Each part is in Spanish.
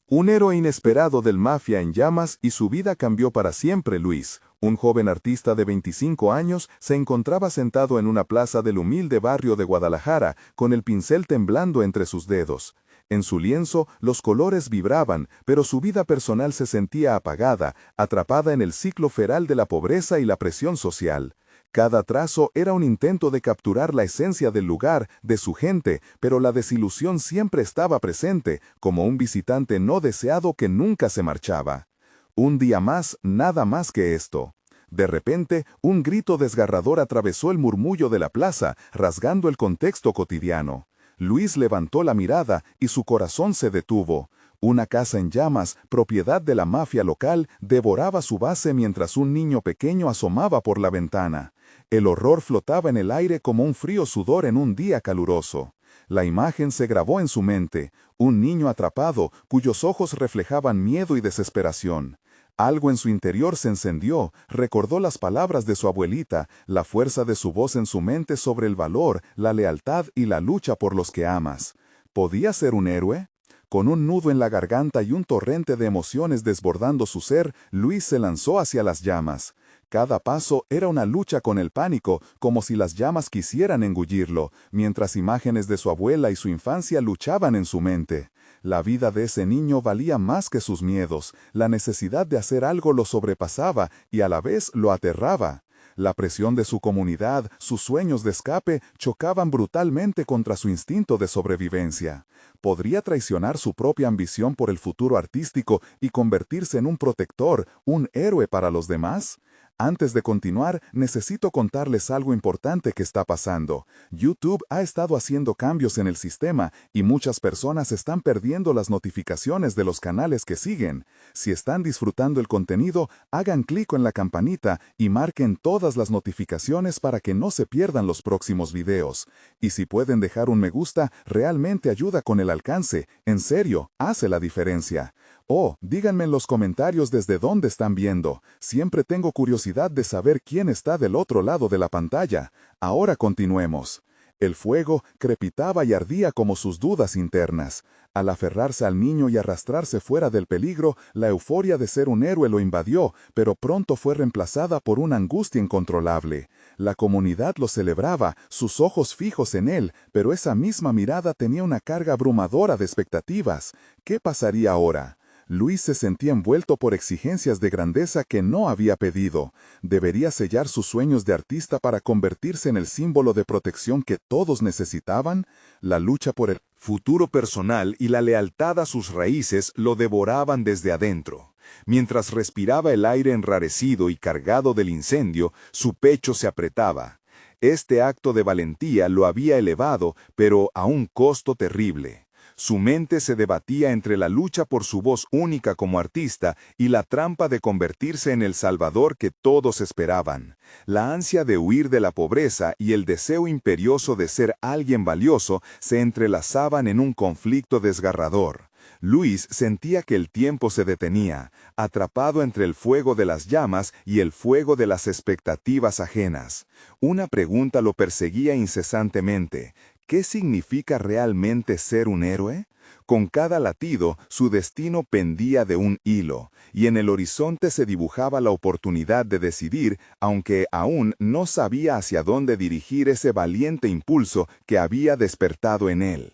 Un héroe inesperado del Mafia en llamas y su vida cambió para siempre. Luis, un joven artista de 25 años, se encontraba sentado en una plaza del humilde barrio de Guadalajara, con el pincel temblando entre sus dedos. En su lienzo, los colores vibraban, pero su vida personal se sentía apagada, atrapada en el ciclo feral de la pobreza y la presión social. Cada trazo era un intento de capturar la esencia del lugar, de su gente, pero la desilusión siempre estaba presente, como un visitante no deseado que nunca se marchaba. Un día más, nada más que esto. De repente, un grito desgarrador atravesó el murmullo de la plaza, rasgando el contexto cotidiano. Luis levantó la mirada y su corazón se detuvo. Una casa en llamas, propiedad de la mafia local, devoraba su base mientras un niño pequeño asomaba por la ventana. El horror flotaba en el aire como un frío sudor en un día caluroso. La imagen se grabó en su mente, un niño atrapado, cuyos ojos reflejaban miedo y desesperación. Algo en su interior se encendió, recordó las palabras de su abuelita, la fuerza de su voz en su mente sobre el valor, la lealtad y la lucha por los que amas. ¿Podía ser un héroe? Con un nudo en la garganta y un torrente de emociones desbordando su ser, Luis se lanzó hacia las llamas. Cada paso era una lucha con el pánico, como si las llamas quisieran engullirlo, mientras imágenes de su abuela y su infancia luchaban en su mente. La vida de ese niño valía más que sus miedos, la necesidad de hacer algo lo sobrepasaba y a la vez lo aterraba. La presión de su comunidad, sus sueños de escape, chocaban brutalmente contra su instinto de sobrevivencia. ¿Podría traicionar su propia ambición por el futuro artístico y convertirse en un protector, un héroe para los demás? Antes de continuar, necesito contarles algo importante que está pasando. YouTube ha estado haciendo cambios en el sistema y muchas personas están perdiendo las notificaciones de los canales que siguen. Si están disfrutando el contenido, hagan clic en la campanita y marquen todas las notificaciones para que no se pierdan los próximos videos. Y si pueden dejar un me gusta, realmente ayuda con el alcance. En serio, hace la diferencia. Oh, díganme en los comentarios desde dónde están viendo. Siempre tengo curiosidad de saber quién está del otro lado de la pantalla. Ahora continuemos. El fuego crepitaba y ardía como sus dudas internas. Al aferrarse al niño y arrastrarse fuera del peligro, la euforia de ser un héroe lo invadió, pero pronto fue reemplazada por una angustia incontrolable. La comunidad lo celebraba, sus ojos fijos en él, pero esa misma mirada tenía una carga abrumadora de expectativas. ¿Qué pasaría ahora? Luis se sentía envuelto por exigencias de grandeza que no había pedido. ¿Debería sellar sus sueños de artista para convertirse en el símbolo de protección que todos necesitaban? La lucha por el futuro personal y la lealtad a sus raíces lo devoraban desde adentro. Mientras respiraba el aire enrarecido y cargado del incendio, su pecho se apretaba. Este acto de valentía lo había elevado, pero a un costo terrible. Su mente se debatía entre la lucha por su voz única como artista y la trampa de convertirse en el salvador que todos esperaban. La ansia de huir de la pobreza y el deseo imperioso de ser alguien valioso se entrelazaban en un conflicto desgarrador. Luis sentía que el tiempo se detenía, atrapado entre el fuego de las llamas y el fuego de las expectativas ajenas. Una pregunta lo perseguía incesantemente. ¿Qué significa realmente ser un héroe? Con cada latido, su destino pendía de un hilo, y en el horizonte se dibujaba la oportunidad de decidir, aunque aún no sabía hacia dónde dirigir ese valiente impulso que había despertado en él.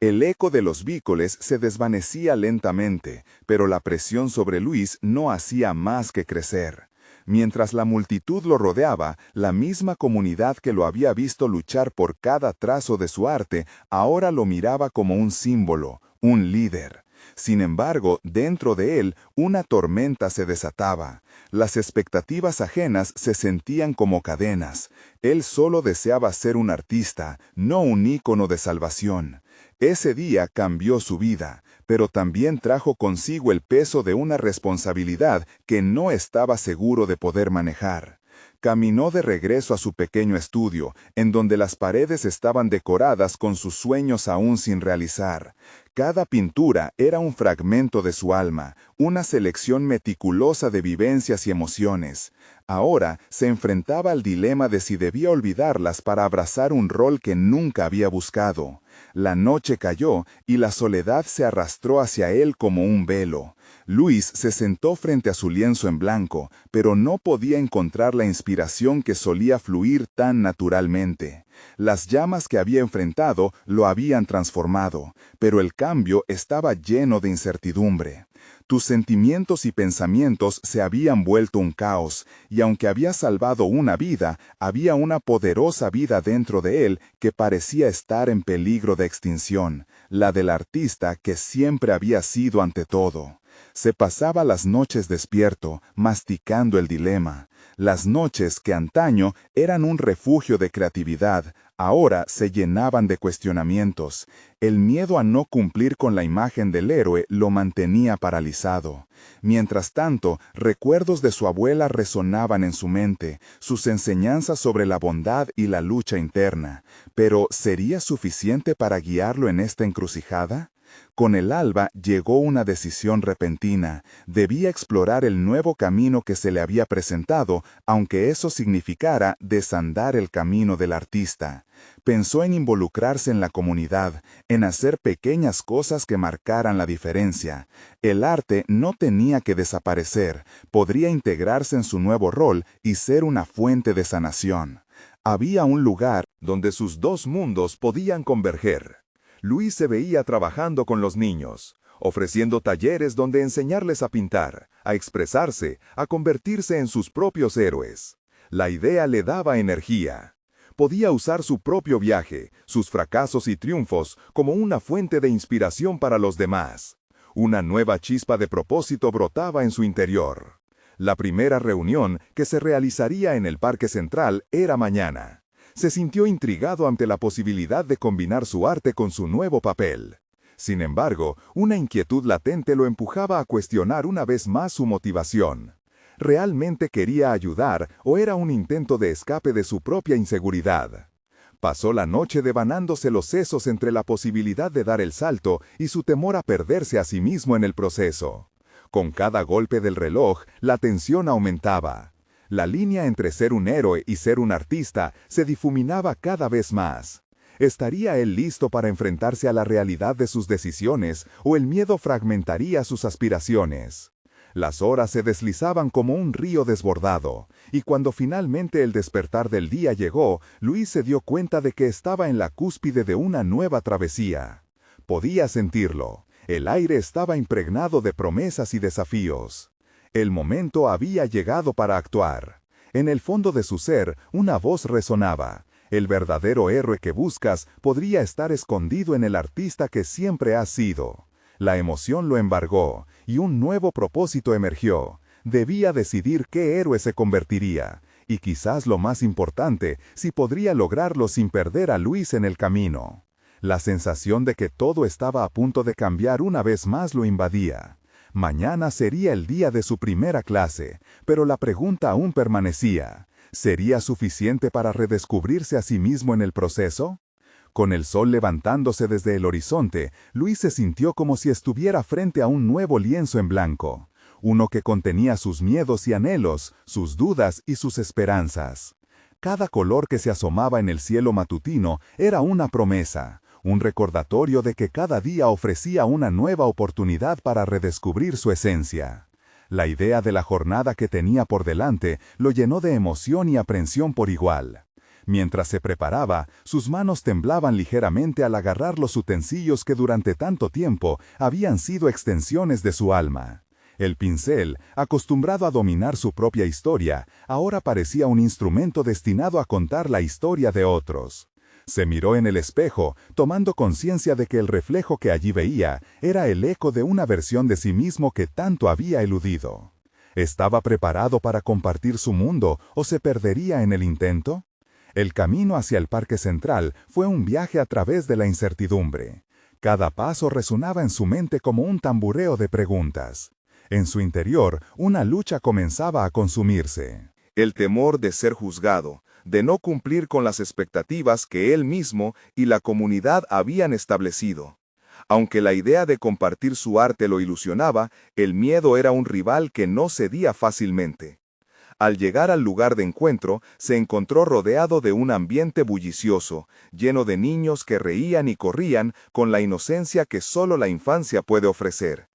El eco de los vícoles se desvanecía lentamente, pero la presión sobre Luis no hacía más que crecer. Mientras la multitud lo rodeaba, la misma comunidad que lo había visto luchar por cada trazo de su arte, ahora lo miraba como un símbolo, un líder. Sin embargo, dentro de él, una tormenta se desataba. Las expectativas ajenas se sentían como cadenas. Él solo deseaba ser un artista, no un ícono de salvación. Ese día cambió su vida, pero también trajo consigo el peso de una responsabilidad que no estaba seguro de poder manejar. Caminó de regreso a su pequeño estudio, en donde las paredes estaban decoradas con sus sueños aún sin realizar. Cada pintura era un fragmento de su alma, una selección meticulosa de vivencias y emociones. Ahora se enfrentaba al dilema de si debía olvidarlas para abrazar un rol que nunca había buscado. La noche cayó y la soledad se arrastró hacia él como un velo. Luis se sentó frente a su lienzo en blanco, pero no podía encontrar la inspiración que solía fluir tan naturalmente. Las llamas que había enfrentado lo habían transformado, pero el cambio estaba lleno de incertidumbre. Tus sentimientos y pensamientos se habían vuelto un caos, y aunque había salvado una vida, había una poderosa vida dentro de él que parecía estar en peligro de extinción, la del artista que siempre había sido ante todo. Se pasaba las noches despierto, masticando el dilema. Las noches que antaño eran un refugio de creatividad, ahora se llenaban de cuestionamientos. El miedo a no cumplir con la imagen del héroe lo mantenía paralizado. Mientras tanto, recuerdos de su abuela resonaban en su mente, sus enseñanzas sobre la bondad y la lucha interna. Pero, ¿sería suficiente para guiarlo en esta encrucijada? Con el alba llegó una decisión repentina. Debía explorar el nuevo camino que se le había presentado, aunque eso significara desandar el camino del artista. Pensó en involucrarse en la comunidad, en hacer pequeñas cosas que marcaran la diferencia. El arte no tenía que desaparecer, podría integrarse en su nuevo rol y ser una fuente de sanación. Había un lugar donde sus dos mundos podían converger. Luis se veía trabajando con los niños, ofreciendo talleres donde enseñarles a pintar, a expresarse, a convertirse en sus propios héroes. La idea le daba energía. Podía usar su propio viaje, sus fracasos y triunfos como una fuente de inspiración para los demás. Una nueva chispa de propósito brotaba en su interior. La primera reunión, que se realizaría en el Parque Central, era mañana. Se sintió intrigado ante la posibilidad de combinar su arte con su nuevo papel. Sin embargo, una inquietud latente lo empujaba a cuestionar una vez más su motivación. ¿Realmente quería ayudar o era un intento de escape de su propia inseguridad? Pasó la noche devanándose los sesos entre la posibilidad de dar el salto y su temor a perderse a sí mismo en el proceso. Con cada golpe del reloj, la tensión aumentaba. La línea entre ser un héroe y ser un artista se difuminaba cada vez más. ¿Estaría él listo para enfrentarse a la realidad de sus decisiones o el miedo fragmentaría sus aspiraciones? Las horas se deslizaban como un río desbordado, y cuando finalmente el despertar del día llegó, Luis se dio cuenta de que estaba en la cúspide de una nueva travesía. Podía sentirlo. El aire estaba impregnado de promesas y desafíos. El momento había llegado para actuar. En el fondo de su ser, una voz resonaba. El verdadero héroe que buscas podría estar escondido en el artista que siempre has sido. La emoción lo embargó, y un nuevo propósito emergió. Debía decidir qué héroe se convertiría, y quizás lo más importante, si podría lograrlo sin perder a Luis en el camino. La sensación de que todo estaba a punto de cambiar una vez más lo invadía. Mañana sería el día de su primera clase, pero la pregunta aún permanecía. ¿Sería suficiente para redescubrirse a sí mismo en el proceso? Con el sol levantándose desde el horizonte, Luis se sintió como si estuviera frente a un nuevo lienzo en blanco, uno que contenía sus miedos y anhelos, sus dudas y sus esperanzas. Cada color que se asomaba en el cielo matutino era una promesa. Un recordatorio de que cada día ofrecía una nueva oportunidad para redescubrir su esencia. La idea de la jornada que tenía por delante lo llenó de emoción y aprensión por igual. Mientras se preparaba, sus manos temblaban ligeramente al agarrar los utensilios que durante tanto tiempo habían sido extensiones de su alma. El pincel, acostumbrado a dominar su propia historia, ahora parecía un instrumento destinado a contar la historia de otros. Se miró en el espejo, tomando conciencia de que el reflejo que allí veía era el eco de una versión de sí mismo que tanto había eludido. ¿Estaba preparado para compartir su mundo o se perdería en el intento? El camino hacia el Parque Central fue un viaje a través de la incertidumbre. Cada paso resonaba en su mente como un tambureo de preguntas. En su interior, una lucha comenzaba a consumirse. El temor de ser juzgado, de no cumplir con las expectativas que él mismo y la comunidad habían establecido. Aunque la idea de compartir su arte lo ilusionaba, el miedo era un rival que no cedía fácilmente. Al llegar al lugar de encuentro, se encontró rodeado de un ambiente bullicioso, lleno de niños que reían y corrían con la inocencia que solo la infancia puede ofrecer.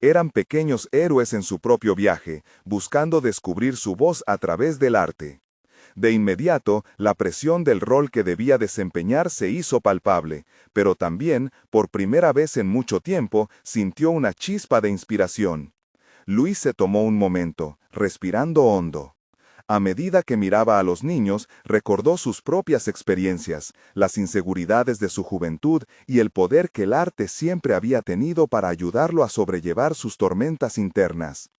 Eran pequeños héroes en su propio viaje, buscando descubrir su voz a través del arte. De inmediato, la presión del rol que debía desempeñar se hizo palpable, pero también, por primera vez en mucho tiempo, sintió una chispa de inspiración. Luis se tomó un momento, respirando hondo. A medida que miraba a los niños, recordó sus propias experiencias, las inseguridades de su juventud y el poder que el arte siempre había tenido para ayudarlo a sobrellevar sus tormentas internas.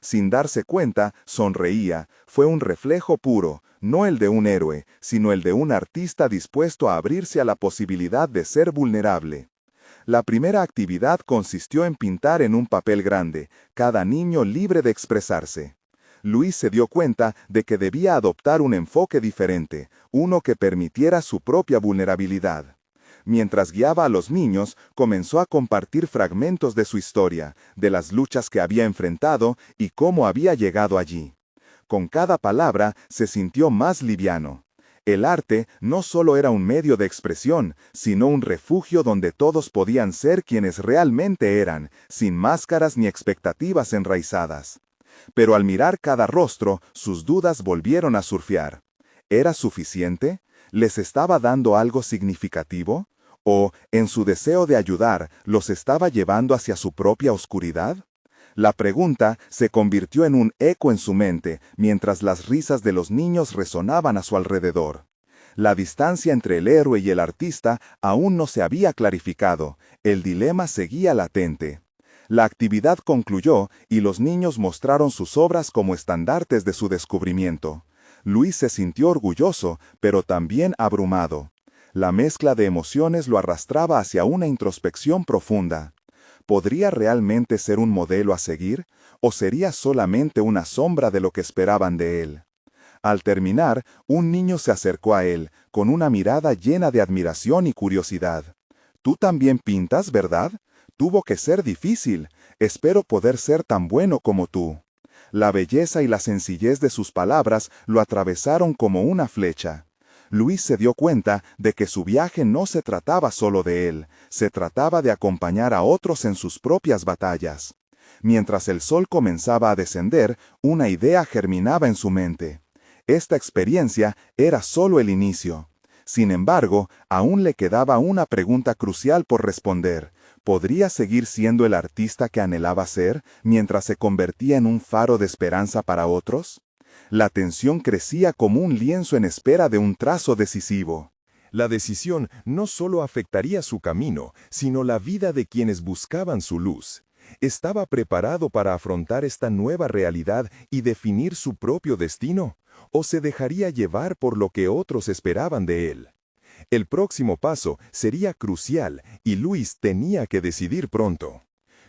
Sin darse cuenta, sonreía. Fue un reflejo puro, no el de un héroe, sino el de un artista dispuesto a abrirse a la posibilidad de ser vulnerable. La primera actividad consistió en pintar en un papel grande, cada niño libre de expresarse. Luis se dio cuenta de que debía adoptar un enfoque diferente, uno que permitiera su propia vulnerabilidad. Mientras guiaba a los niños, comenzó a compartir fragmentos de su historia, de las luchas que había enfrentado y cómo había llegado allí. Con cada palabra se sintió más liviano. El arte no solo era un medio de expresión, sino un refugio donde todos podían ser quienes realmente eran, sin máscaras ni expectativas enraizadas. Pero al mirar cada rostro, sus dudas volvieron a surfear. ¿Era suficiente? ¿Les estaba dando algo significativo? ¿O, en su deseo de ayudar, los estaba llevando hacia su propia oscuridad? La pregunta se convirtió en un eco en su mente, mientras las risas de los niños resonaban a su alrededor. La distancia entre el héroe y el artista aún no se había clarificado, el dilema seguía latente. La actividad concluyó y los niños mostraron sus obras como estandartes de su descubrimiento. Luis se sintió orgulloso, pero también abrumado. La mezcla de emociones lo arrastraba hacia una introspección profunda. ¿Podría realmente ser un modelo a seguir, o sería solamente una sombra de lo que esperaban de él? Al terminar, un niño se acercó a él, con una mirada llena de admiración y curiosidad. «¿Tú también pintas, verdad? Tuvo que ser difícil. Espero poder ser tan bueno como tú». La belleza y la sencillez de sus palabras lo atravesaron como una flecha. Luis se dio cuenta de que su viaje no se trataba solo de él, se trataba de acompañar a otros en sus propias batallas. Mientras el sol comenzaba a descender, una idea germinaba en su mente. Esta experiencia era solo el inicio. Sin embargo, aún le quedaba una pregunta crucial por responder. ¿Podría seguir siendo el artista que anhelaba ser, mientras se convertía en un faro de esperanza para otros? La tensión crecía como un lienzo en espera de un trazo decisivo. La decisión no solo afectaría su camino, sino la vida de quienes buscaban su luz. ¿Estaba preparado para afrontar esta nueva realidad y definir su propio destino? ¿O se dejaría llevar por lo que otros esperaban de él? El próximo paso sería crucial y Luis tenía que decidir pronto.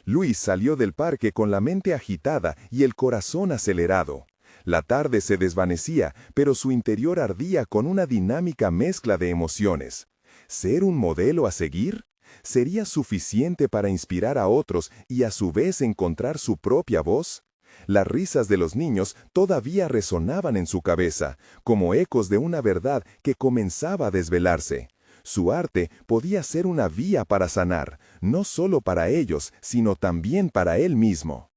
Luis salió del parque con la mente agitada y el corazón acelerado. La tarde se desvanecía, pero su interior ardía con una dinámica mezcla de emociones. ¿Ser un modelo a seguir? ¿Sería suficiente para inspirar a otros y a su vez encontrar su propia voz? Las risas de los niños todavía resonaban en su cabeza, como ecos de una verdad que comenzaba a desvelarse. Su arte podía ser una vía para sanar, no solo para ellos, sino también para él mismo.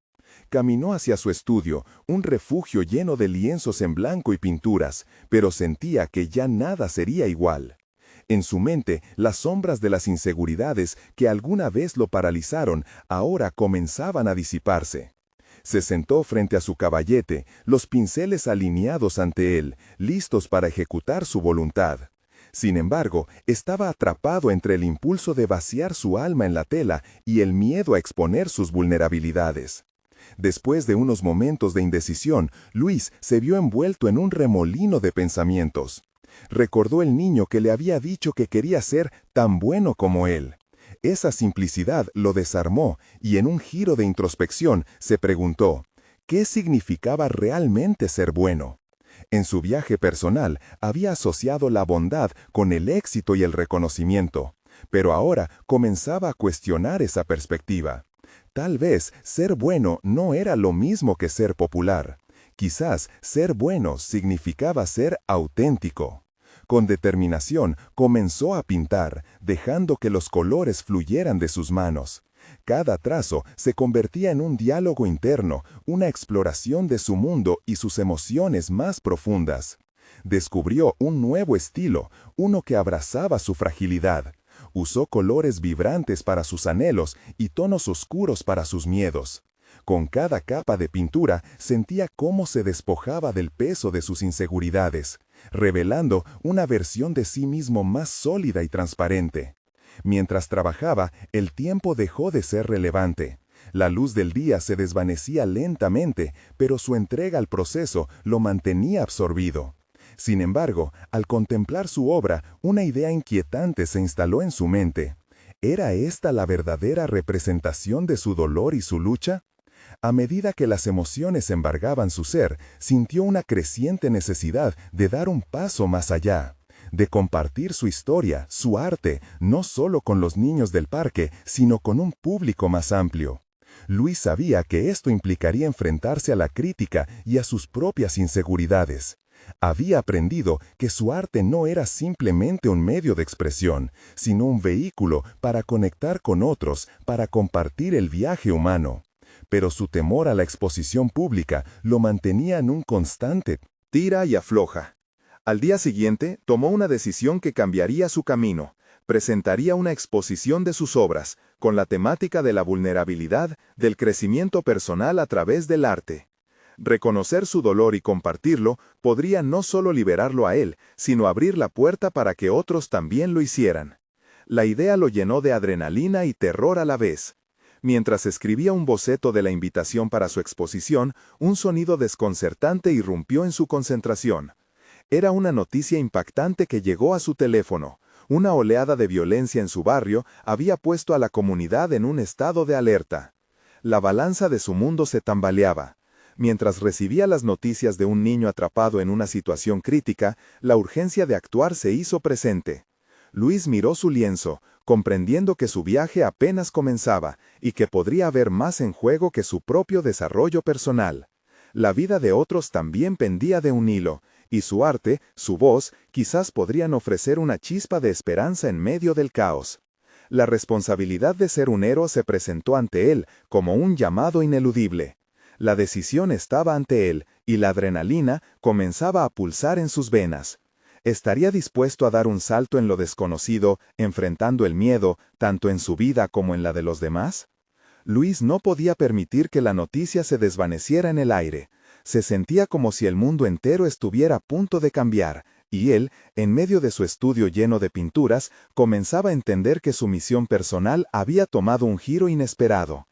Caminó hacia su estudio, un refugio lleno de lienzos en blanco y pinturas, pero sentía que ya nada sería igual. En su mente, las sombras de las inseguridades que alguna vez lo paralizaron ahora comenzaban a disiparse. Se sentó frente a su caballete, los pinceles alineados ante él, listos para ejecutar su voluntad. Sin embargo, estaba atrapado entre el impulso de vaciar su alma en la tela y el miedo a exponer sus vulnerabilidades. Después de unos momentos de indecisión, Luis se vio envuelto en un remolino de pensamientos. Recordó el niño que le había dicho que quería ser tan bueno como él. Esa simplicidad lo desarmó y en un giro de introspección se preguntó, ¿qué significaba realmente ser bueno? En su viaje personal había asociado la bondad con el éxito y el reconocimiento, pero ahora comenzaba a cuestionar esa perspectiva. Tal vez ser bueno no era lo mismo que ser popular. Quizás ser bueno significaba ser auténtico. Con determinación comenzó a pintar, dejando que los colores fluyeran de sus manos. Cada trazo se convertía en un diálogo interno, una exploración de su mundo y sus emociones más profundas. Descubrió un nuevo estilo, uno que abrazaba su fragilidad. Usó colores vibrantes para sus anhelos y tonos oscuros para sus miedos. Con cada capa de pintura sentía cómo se despojaba del peso de sus inseguridades, revelando una versión de sí mismo más sólida y transparente. Mientras trabajaba, el tiempo dejó de ser relevante. La luz del día se desvanecía lentamente, pero su entrega al proceso lo mantenía absorbido. Sin embargo, al contemplar su obra, una idea inquietante se instaló en su mente. ¿Era esta la verdadera representación de su dolor y su lucha? A medida que las emociones embargaban su ser, sintió una creciente necesidad de dar un paso más allá, de compartir su historia, su arte, no solo con los niños del parque, sino con un público más amplio. Luis sabía que esto implicaría enfrentarse a la crítica y a sus propias inseguridades. Había aprendido que su arte no era simplemente un medio de expresión, sino un vehículo para conectar con otros, para compartir el viaje humano. Pero su temor a la exposición pública lo mantenía en un constante tira y afloja. Al día siguiente, tomó una decisión que cambiaría su camino. Presentaría una exposición de sus obras, con la temática de la vulnerabilidad, del crecimiento personal a través del arte. Reconocer su dolor y compartirlo podría no solo liberarlo a él, sino abrir la puerta para que otros también lo hicieran. La idea lo llenó de adrenalina y terror a la vez. Mientras escribía un boceto de la invitación para su exposición, un sonido desconcertante irrumpió en su concentración. Era una noticia impactante que llegó a su teléfono. Una oleada de violencia en su barrio había puesto a la comunidad en un estado de alerta. La balanza de su mundo se tambaleaba. Mientras recibía las noticias de un niño atrapado en una situación crítica, la urgencia de actuar se hizo presente. Luis miró su lienzo, comprendiendo que su viaje apenas comenzaba y que podría haber más en juego que su propio desarrollo personal. La vida de otros también pendía de un hilo, y su arte, su voz, quizás podrían ofrecer una chispa de esperanza en medio del caos. La responsabilidad de ser un héroe se presentó ante él como un llamado ineludible. La decisión estaba ante él, y la adrenalina comenzaba a pulsar en sus venas. ¿Estaría dispuesto a dar un salto en lo desconocido, enfrentando el miedo, tanto en su vida como en la de los demás? Luis no podía permitir que la noticia se desvaneciera en el aire. Se sentía como si el mundo entero estuviera a punto de cambiar, y él, en medio de su estudio lleno de pinturas, comenzaba a entender que su misión personal había tomado un giro inesperado.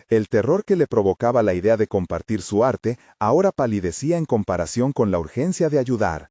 El terror que le provocaba la idea de compartir su arte ahora palidecía en comparación con la urgencia de ayudar.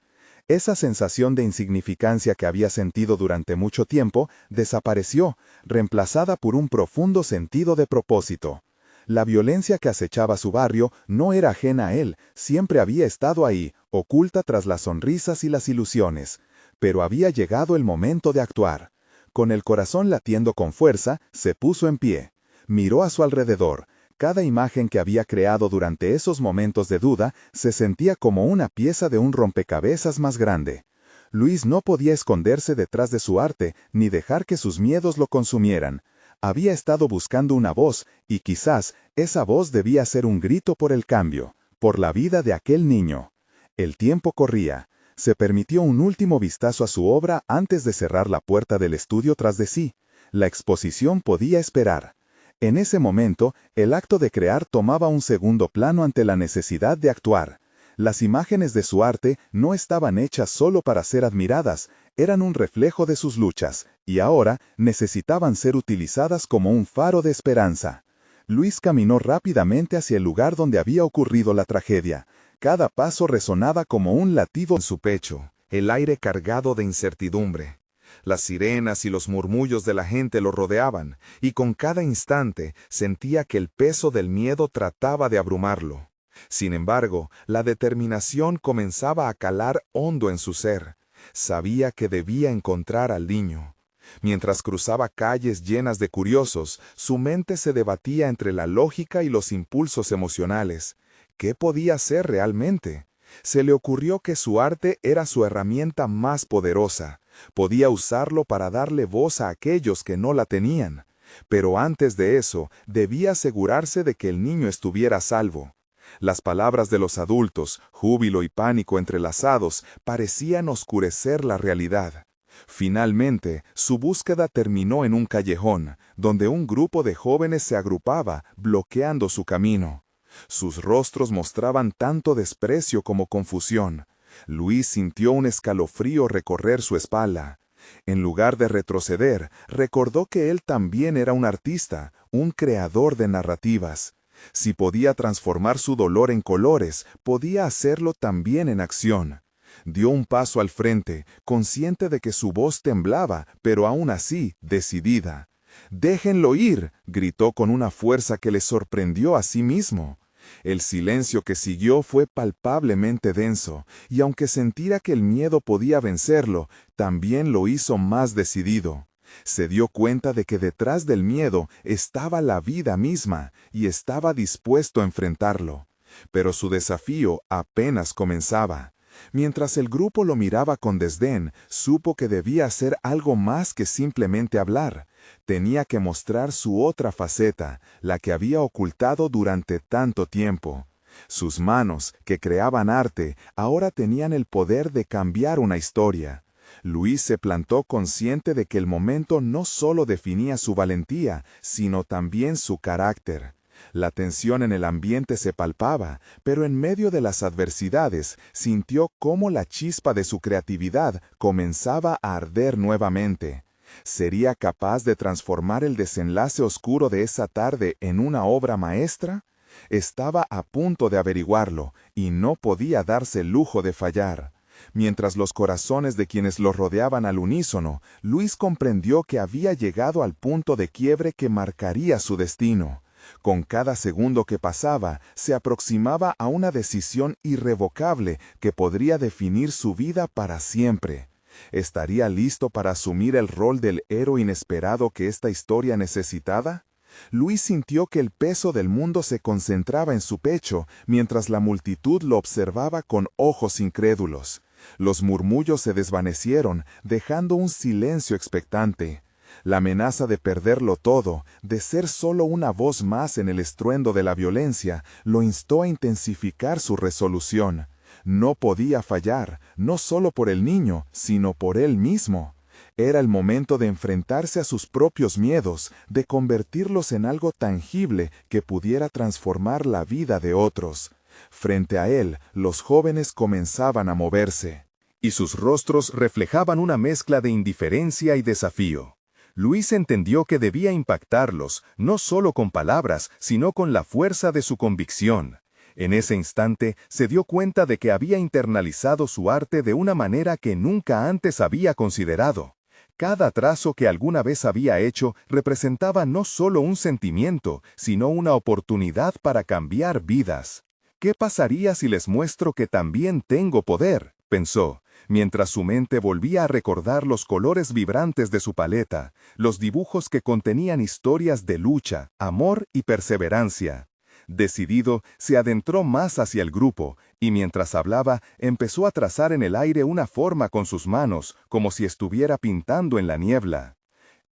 Esa sensación de insignificancia que había sentido durante mucho tiempo desapareció, reemplazada por un profundo sentido de propósito. La violencia que acechaba su barrio no era ajena a él, siempre había estado ahí, oculta tras las sonrisas y las ilusiones. Pero había llegado el momento de actuar. Con el corazón latiendo con fuerza, se puso en pie. Miró a su alrededor. Cada imagen que había creado durante esos momentos de duda se sentía como una pieza de un rompecabezas más grande. Luis no podía esconderse detrás de su arte ni dejar que sus miedos lo consumieran. Había estado buscando una voz, y quizás esa voz debía ser un grito por el cambio, por la vida de aquel niño. El tiempo corría. Se permitió un último vistazo a su obra antes de cerrar la puerta del estudio tras de sí. La exposición podía esperar. En ese momento, el acto de crear tomaba un segundo plano ante la necesidad de actuar. Las imágenes de su arte no estaban hechas solo para ser admiradas, eran un reflejo de sus luchas, y ahora necesitaban ser utilizadas como un faro de esperanza. Luis caminó rápidamente hacia el lugar donde había ocurrido la tragedia. Cada paso resonaba como un latido en su pecho, el aire cargado de incertidumbre. Las sirenas y los murmullos de la gente lo rodeaban, y con cada instante sentía que el peso del miedo trataba de abrumarlo. Sin embargo, la determinación comenzaba a calar hondo en su ser. Sabía que debía encontrar al niño. Mientras cruzaba calles llenas de curiosos, su mente se debatía entre la lógica y los impulsos emocionales. ¿Qué podía hacer realmente? Se le ocurrió que su arte era su herramienta más poderosa. Podía usarlo para darle voz a aquellos que no la tenían. Pero antes de eso, debía asegurarse de que el niño estuviera a salvo. Las palabras de los adultos, júbilo y pánico entrelazados, parecían oscurecer la realidad. Finalmente, su búsqueda terminó en un callejón, donde un grupo de jóvenes se agrupaba, bloqueando su camino. Sus rostros mostraban tanto desprecio como confusión. Luis sintió un escalofrío recorrer su espalda. En lugar de retroceder, recordó que él también era un artista, un creador de narrativas. Si podía transformar su dolor en colores, podía hacerlo también en acción. Dio un paso al frente, consciente de que su voz temblaba, pero aún así, decidida. «¡Déjenlo ir!», gritó con una fuerza que le sorprendió a sí mismo. El silencio que siguió fue palpablemente denso, y aunque sentía que el miedo podía vencerlo, también lo hizo más decidido. Se dio cuenta de que detrás del miedo estaba la vida misma, y estaba dispuesto a enfrentarlo. Pero su desafío apenas comenzaba. Mientras el grupo lo miraba con desdén, supo que debía hacer algo más que simplemente hablar. Tenía que mostrar su otra faceta, la que había ocultado durante tanto tiempo. Sus manos, que creaban arte, ahora tenían el poder de cambiar una historia. Luis se plantó consciente de que el momento no solo definía su valentía, sino también su carácter. La tensión en el ambiente se palpaba, pero en medio de las adversidades sintió cómo la chispa de su creatividad comenzaba a arder nuevamente. ¿Sería capaz de transformar el desenlace oscuro de esa tarde en una obra maestra? Estaba a punto de averiguarlo, y no podía darse el lujo de fallar. Mientras los corazones de quienes lo rodeaban al unísono, Luis comprendió que había llegado al punto de quiebre que marcaría su destino. Con cada segundo que pasaba, se aproximaba a una decisión irrevocable que podría definir su vida para siempre. ¿Estaría listo para asumir el rol del héroe inesperado que esta historia necesitaba? Luis sintió que el peso del mundo se concentraba en su pecho, mientras la multitud lo observaba con ojos incrédulos. Los murmullos se desvanecieron, dejando un silencio expectante. La amenaza de perderlo todo, de ser solo una voz más en el estruendo de la violencia, lo instó a intensificar su resolución. No podía fallar, no solo por el niño, sino por él mismo. Era el momento de enfrentarse a sus propios miedos, de convertirlos en algo tangible que pudiera transformar la vida de otros. Frente a él, los jóvenes comenzaban a moverse, y sus rostros reflejaban una mezcla de indiferencia y desafío. Luis entendió que debía impactarlos, no solo con palabras, sino con la fuerza de su convicción. En ese instante, se dio cuenta de que había internalizado su arte de una manera que nunca antes había considerado. Cada trazo que alguna vez había hecho representaba no solo un sentimiento, sino una oportunidad para cambiar vidas. ¿Qué pasaría si les muestro que también tengo poder?, pensó, mientras su mente volvía a recordar los colores vibrantes de su paleta, los dibujos que contenían historias de lucha, amor y perseverancia. Decidido, se adentró más hacia el grupo, y mientras hablaba, empezó a trazar en el aire una forma con sus manos, como si estuviera pintando en la niebla.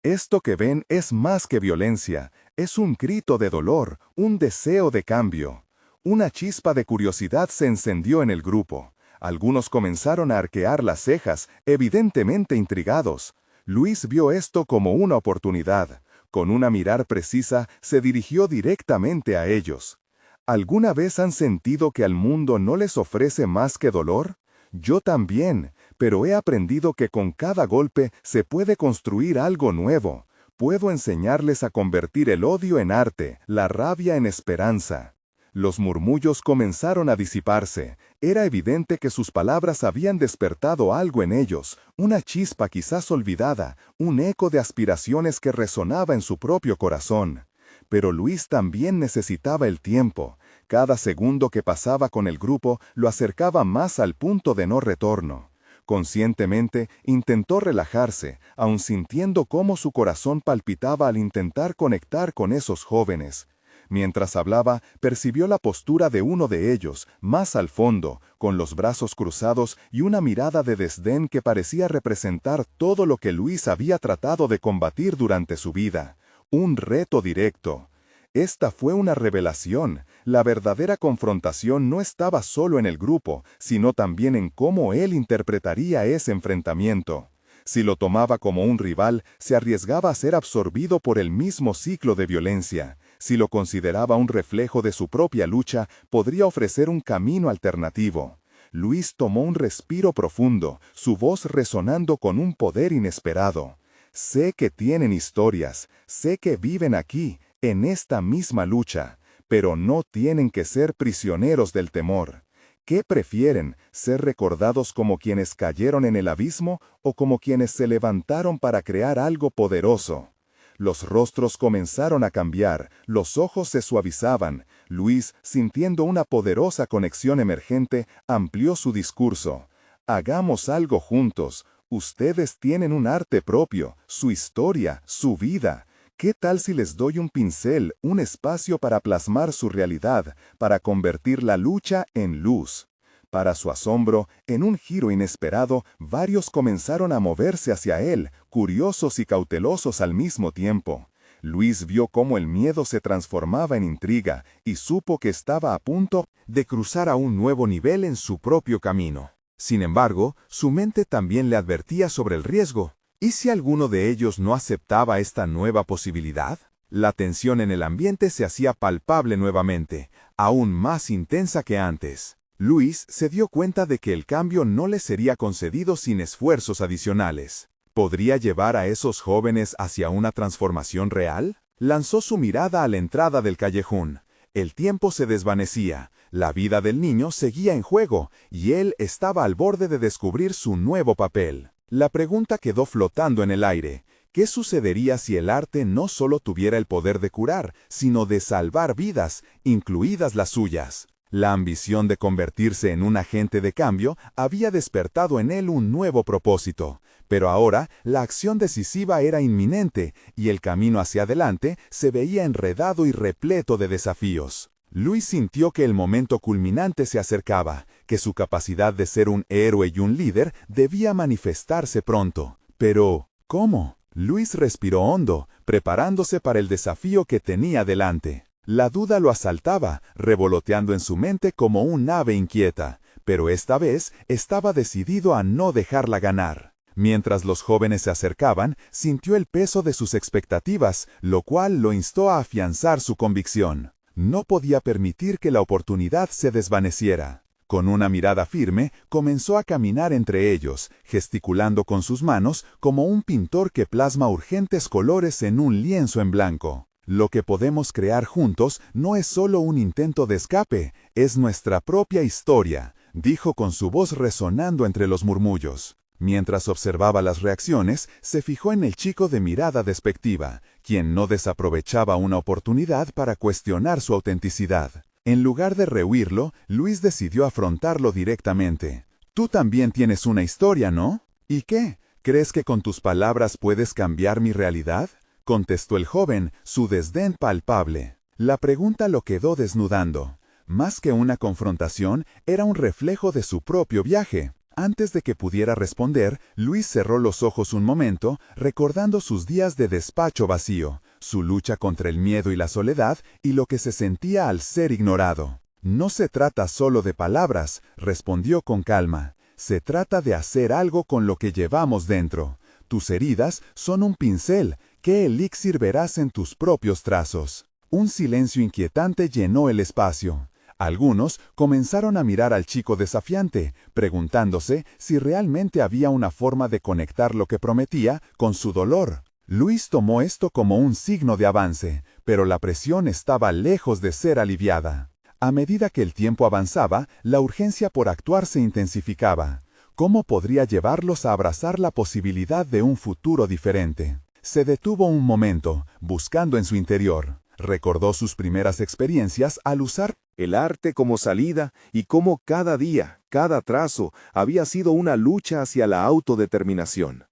Esto que ven es más que violencia, es un grito de dolor, un deseo de cambio. Una chispa de curiosidad se encendió en el grupo. Algunos comenzaron a arquear las cejas, evidentemente intrigados. Luis vio esto como una oportunidad. Con una mirada precisa, se dirigió directamente a ellos. ¿Alguna vez han sentido que al mundo no les ofrece más que dolor? Yo también, pero he aprendido que con cada golpe se puede construir algo nuevo. Puedo enseñarles a convertir el odio en arte, la rabia en esperanza. Los murmullos comenzaron a disiparse. Era evidente que sus palabras habían despertado algo en ellos, una chispa quizás olvidada, un eco de aspiraciones que resonaba en su propio corazón. Pero Luis también necesitaba el tiempo. Cada segundo que pasaba con el grupo lo acercaba más al punto de no retorno. Conscientemente intentó relajarse, aun sintiendo cómo su corazón palpitaba al intentar conectar con esos jóvenes. Mientras hablaba, percibió la postura de uno de ellos, más al fondo, con los brazos cruzados y una mirada de desdén que parecía representar todo lo que Luis había tratado de combatir durante su vida. Un reto directo. Esta fue una revelación. La verdadera confrontación no estaba solo en el grupo, sino también en cómo él interpretaría ese enfrentamiento. Si lo tomaba como un rival, se arriesgaba a ser absorbido por el mismo ciclo de violencia. Si lo consideraba un reflejo de su propia lucha, podría ofrecer un camino alternativo. Luis tomó un respiro profundo, su voz resonando con un poder inesperado. Sé que tienen historias, sé que viven aquí, en esta misma lucha, pero no tienen que ser prisioneros del temor. ¿Qué prefieren, ser recordados como quienes cayeron en el abismo o como quienes se levantaron para crear algo poderoso? Los rostros comenzaron a cambiar, los ojos se suavizaban. Luis, sintiendo una poderosa conexión emergente, amplió su discurso. Hagamos algo juntos. Ustedes tienen un arte propio, su historia, su vida. ¿Qué tal si les doy un pincel, un espacio para plasmar su realidad, para convertir la lucha en luz? Para su asombro, en un giro inesperado, varios comenzaron a moverse hacia él, curiosos y cautelosos al mismo tiempo. Luis vio cómo el miedo se transformaba en intriga y supo que estaba a punto de cruzar a un nuevo nivel en su propio camino. Sin embargo, su mente también le advertía sobre el riesgo. ¿Y si alguno de ellos no aceptaba esta nueva posibilidad? La tensión en el ambiente se hacía palpable nuevamente, aún más intensa que antes. Luis se dio cuenta de que el cambio no le sería concedido sin esfuerzos adicionales. ¿Podría llevar a esos jóvenes hacia una transformación real? Lanzó su mirada a la entrada del callejón. El tiempo se desvanecía, la vida del niño seguía en juego, y él estaba al borde de descubrir su nuevo papel. La pregunta quedó flotando en el aire. ¿Qué sucedería si el arte no solo tuviera el poder de curar, sino de salvar vidas, incluidas las suyas? La ambición de convertirse en un agente de cambio había despertado en él un nuevo propósito. Pero ahora la acción decisiva era inminente, y el camino hacia adelante se veía enredado y repleto de desafíos. Luis sintió que el momento culminante se acercaba, que su capacidad de ser un héroe y un líder debía manifestarse pronto. Pero, ¿cómo? Luis respiró hondo, preparándose para el desafío que tenía delante. La duda lo asaltaba, revoloteando en su mente como un ave inquieta, pero esta vez estaba decidido a no dejarla ganar. Mientras los jóvenes se acercaban, sintió el peso de sus expectativas, lo cual lo instó a afianzar su convicción. No podía permitir que la oportunidad se desvaneciera. Con una mirada firme, comenzó a caminar entre ellos, gesticulando con sus manos como un pintor que plasma urgentes colores en un lienzo en blanco. Lo que podemos crear juntos no es solo un intento de escape, es nuestra propia historia, dijo con su voz resonando entre los murmullos. Mientras observaba las reacciones, se fijó en el chico de mirada despectiva, quien no desaprovechaba una oportunidad para cuestionar su autenticidad. En lugar de rehuirlo, Luis decidió afrontarlo directamente. Tú también tienes una historia, ¿no? ¿Y qué? ¿Crees que con tus palabras puedes cambiar mi realidad? Contestó el joven, su desdén palpable. La pregunta lo quedó desnudando. Más que una confrontación, era un reflejo de su propio viaje. Antes de que pudiera responder, Luis cerró los ojos un momento, recordando sus días de despacho vacío, su lucha contra el miedo y la soledad, y lo que se sentía al ser ignorado. No se trata solo de palabras, respondió con calma. Se trata de hacer algo con lo que llevamos dentro. Tus heridas son un pincel. ¿Qué elixir verás en tus propios trazos? Un silencio inquietante llenó el espacio. Algunos comenzaron a mirar al chico desafiante, preguntándose si realmente había una forma de conectar lo que prometía con su dolor. Luis tomó esto como un signo de avance, pero la presión estaba lejos de ser aliviada. A medida que el tiempo avanzaba, la urgencia por actuar se intensificaba. ¿Cómo podría llevarlos a abrazar la posibilidad de un futuro diferente? Se detuvo un momento, buscando en su interior. Recordó sus primeras experiencias al usar el arte como salida y cómo cada día, cada trazo, había sido una lucha hacia la autodeterminación.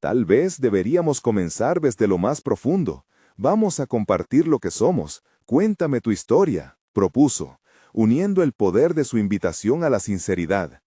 Tal vez deberíamos comenzar desde lo más profundo. Vamos a compartir lo que somos, Cuéntame tu historia, propuso, uniendo el poder de su invitación a la sinceridad.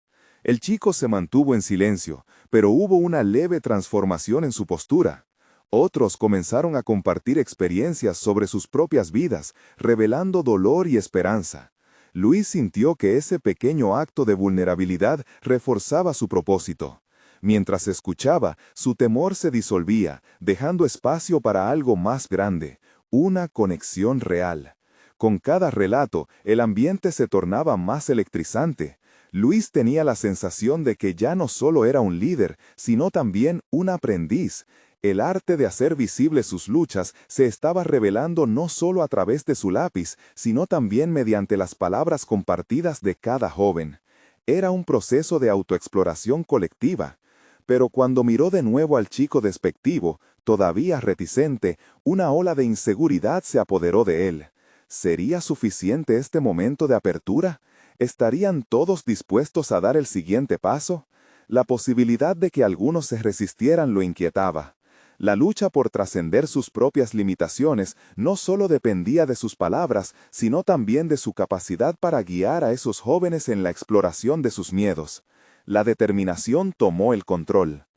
El chico se mantuvo en silencio, pero hubo una leve transformación en su postura. Otros comenzaron a compartir experiencias sobre sus propias vidas, revelando dolor y esperanza. Luis sintió que ese pequeño acto de vulnerabilidad reforzaba su propósito. Mientras escuchaba, su temor se disolvía, dejando espacio para algo más grande, una conexión real. Con cada relato, el ambiente se tornaba más electrizante. Luis tenía la sensación de que ya no solo era un líder, sino también un aprendiz. El arte de hacer visibles sus luchas se estaba revelando no solo a través de su lápiz, sino también mediante las palabras compartidas de cada joven. Era un proceso de autoexploración colectiva. Pero cuando miró de nuevo al chico despectivo, todavía reticente, una ola de inseguridad se apoderó de él. ¿Sería suficiente este momento de apertura? ¿Estarían todos dispuestos a dar el siguiente paso? La posibilidad de que algunos se resistieran lo inquietaba. La lucha por trascender sus propias limitaciones no solo dependía de sus palabras, sino también de su capacidad para guiar a esos jóvenes en la exploración de sus miedos. La determinación tomó el control.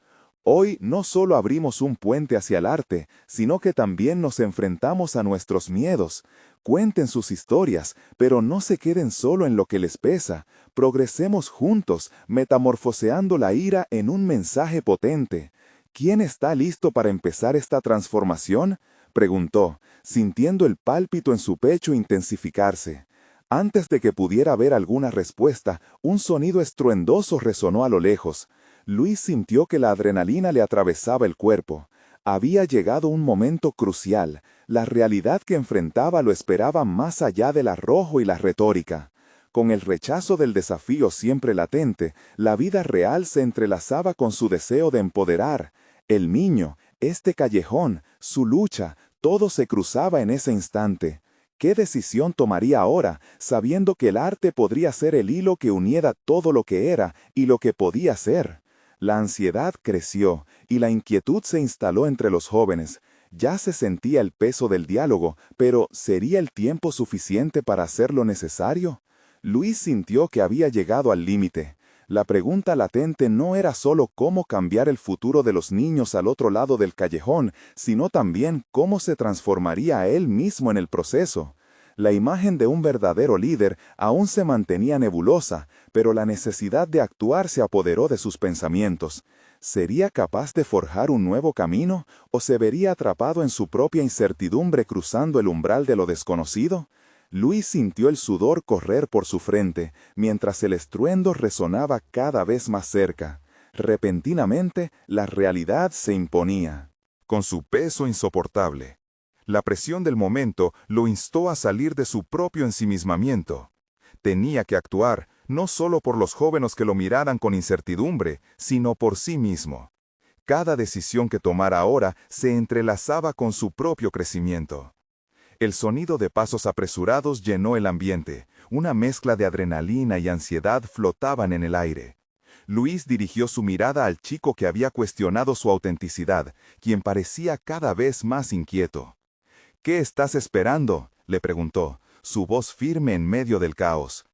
Hoy no solo abrimos un puente hacia el arte, sino que también nos enfrentamos a nuestros miedos. Cuenten sus historias, pero no se queden solo en lo que les pesa. Progresemos juntos, metamorfoseando la ira en un mensaje potente. ¿Quién está listo para empezar esta transformación?, preguntó, sintiendo el pálpito en su pecho intensificarse. Antes de que pudiera ver alguna respuesta, un sonido estruendoso resonó a lo lejos. Luis sintió que la adrenalina le atravesaba el cuerpo. Había llegado un momento crucial. La realidad que enfrentaba lo esperaba más allá del arrojo y la retórica. Con el rechazo del desafío siempre latente, la vida real se entrelazaba con su deseo de empoderar. El niño, este callejón, su lucha, todo se cruzaba en ese instante. ¿Qué decisión tomaría ahora, sabiendo que el arte podría ser el hilo que uniera todo lo que era y lo que podía ser? La ansiedad creció y la inquietud se instaló entre los jóvenes. Ya se sentía el peso del diálogo, pero ¿sería el tiempo suficiente para hacer lo necesario? Luis sintió que había llegado al límite. La pregunta latente no era solo cómo cambiar el futuro de los niños al otro lado del callejón, sino también cómo se transformaría a él mismo en el proceso. La imagen de un verdadero líder aún se mantenía nebulosa, pero la necesidad de actuar se apoderó de sus pensamientos. ¿Sería capaz de forjar un nuevo camino o se vería atrapado en su propia incertidumbre cruzando el umbral de lo desconocido? Luis sintió el sudor correr por su frente, mientras el estruendo resonaba cada vez más cerca. Repentinamente, la realidad se imponía. Con su peso insoportable. La presión del momento lo instó a salir de su propio ensimismamiento. Tenía que actuar, no solo por los jóvenes que lo miraran con incertidumbre, sino por sí mismo. Cada decisión que tomara ahora se entrelazaba con su propio crecimiento. El sonido de pasos apresurados llenó el ambiente. Una mezcla de adrenalina y ansiedad flotaban en el aire. Luis dirigió su mirada al chico que había cuestionado su autenticidad, quien parecía cada vez más inquieto. «¿Qué estás esperando?», le preguntó, su voz firme en medio del caos.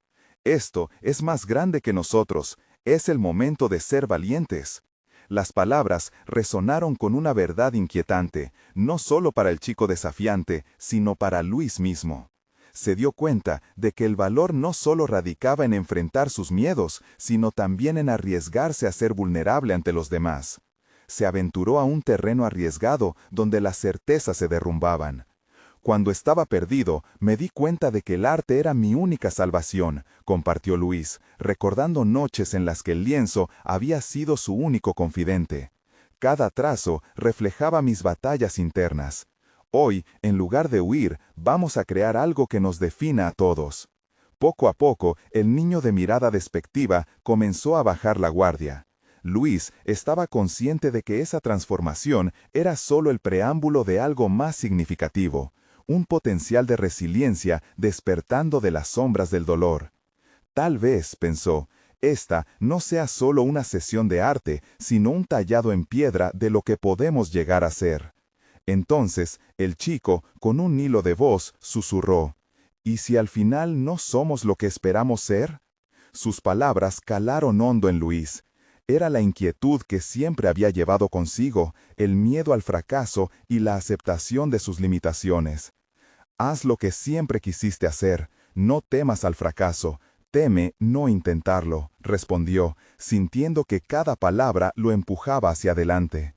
«Esto es más grande que nosotros. Es el momento de ser valientes». Las palabras resonaron con una verdad inquietante, no solo para el chico desafiante, sino para Luis mismo. Se dio cuenta de que el valor no solo radicaba en enfrentar sus miedos, sino también en arriesgarse a ser vulnerable ante los demás. Se aventuró a un terreno arriesgado donde las certezas se derrumbaban. «Cuando estaba perdido, me di cuenta de que el arte era mi única salvación», compartió Luis, recordando noches en las que el lienzo había sido su único confidente. Cada trazo reflejaba mis batallas internas. Hoy, en lugar de huir, vamos a crear algo que nos defina a todos. Poco a poco, el niño de mirada despectiva comenzó a bajar la guardia. Luis estaba consciente de que esa transformación era solo el preámbulo de algo más significativo. Un potencial de resiliencia despertando de las sombras del dolor. Tal vez, pensó, esta no sea solo una sesión de arte, sino un tallado en piedra de lo que podemos llegar a ser. Entonces, el chico, con un hilo de voz, susurró, ¿y si al final no somos lo que esperamos ser? Sus palabras calaron hondo en Luis. Era la inquietud que siempre había llevado consigo, el miedo al fracaso y la aceptación de sus limitaciones. Haz lo que siempre quisiste hacer, no temas al fracaso, teme no intentarlo, respondió, sintiendo que cada palabra lo empujaba hacia adelante.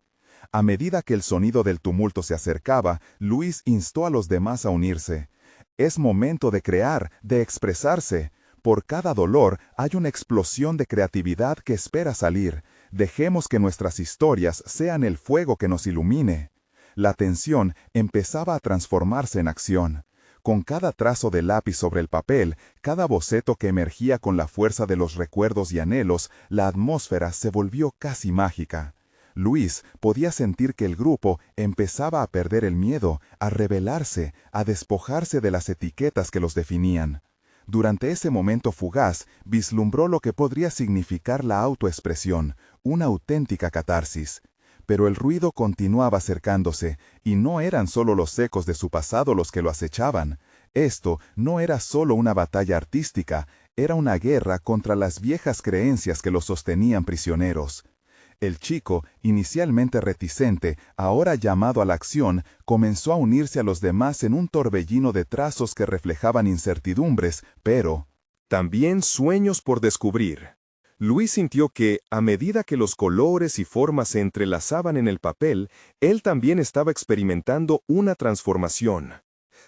A medida que el sonido del tumulto se acercaba, Luis instó a los demás a unirse. Es momento de crear, de expresarse. Por cada dolor hay una explosión de creatividad que espera salir. Dejemos que nuestras historias sean el fuego que nos ilumine. La tensión empezaba a transformarse en acción. Con cada trazo de lápiz sobre el papel, cada boceto que emergía con la fuerza de los recuerdos y anhelos, la atmósfera se volvió casi mágica. Luis podía sentir que el grupo empezaba a perder el miedo, a rebelarse, a despojarse de las etiquetas que los definían. Durante ese momento fugaz, vislumbró lo que podría significar la autoexpresión, una auténtica catarsis. Pero el ruido continuaba acercándose, y no eran solo los ecos de su pasado los que lo acechaban. Esto no era solo una batalla artística, era una guerra contra las viejas creencias que los sostenían prisioneros. El chico, inicialmente reticente, ahora llamado a la acción, comenzó a unirse a los demás en un torbellino de trazos que reflejaban incertidumbres, pero también sueños por descubrir. Luis sintió que, a medida que los colores y formas se entrelazaban en el papel, él también estaba experimentando una transformación.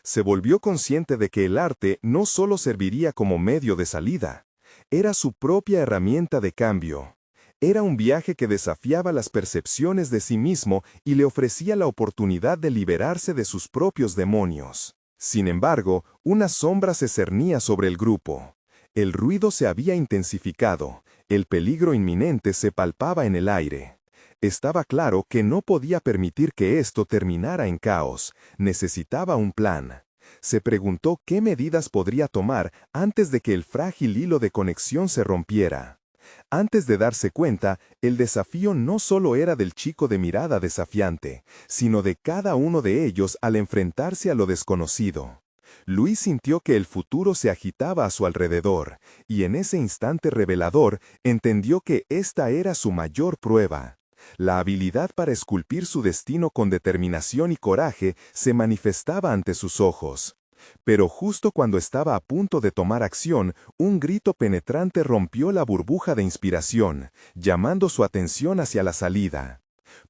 Se volvió consciente de que el arte no solo serviría como medio de salida, era su propia herramienta de cambio. Era un viaje que desafiaba las percepciones de sí mismo y le ofrecía la oportunidad de liberarse de sus propios demonios. Sin embargo, una sombra se cernía sobre el grupo. El ruido se había intensificado, el peligro inminente se palpaba en el aire. Estaba claro que no podía permitir que esto terminara en caos, necesitaba un plan. Se preguntó qué medidas podría tomar antes de que el frágil hilo de conexión se rompiera. Antes de darse cuenta, el desafío no solo era del chico de mirada desafiante, sino de cada uno de ellos al enfrentarse a lo desconocido. Luis sintió que el futuro se agitaba a su alrededor, y en ese instante revelador entendió que esta era su mayor prueba. La habilidad para esculpir su destino con determinación y coraje se manifestaba ante sus ojos. Pero justo cuando estaba a punto de tomar acción, un grito penetrante rompió la burbuja de inspiración, llamando su atención hacia la salida.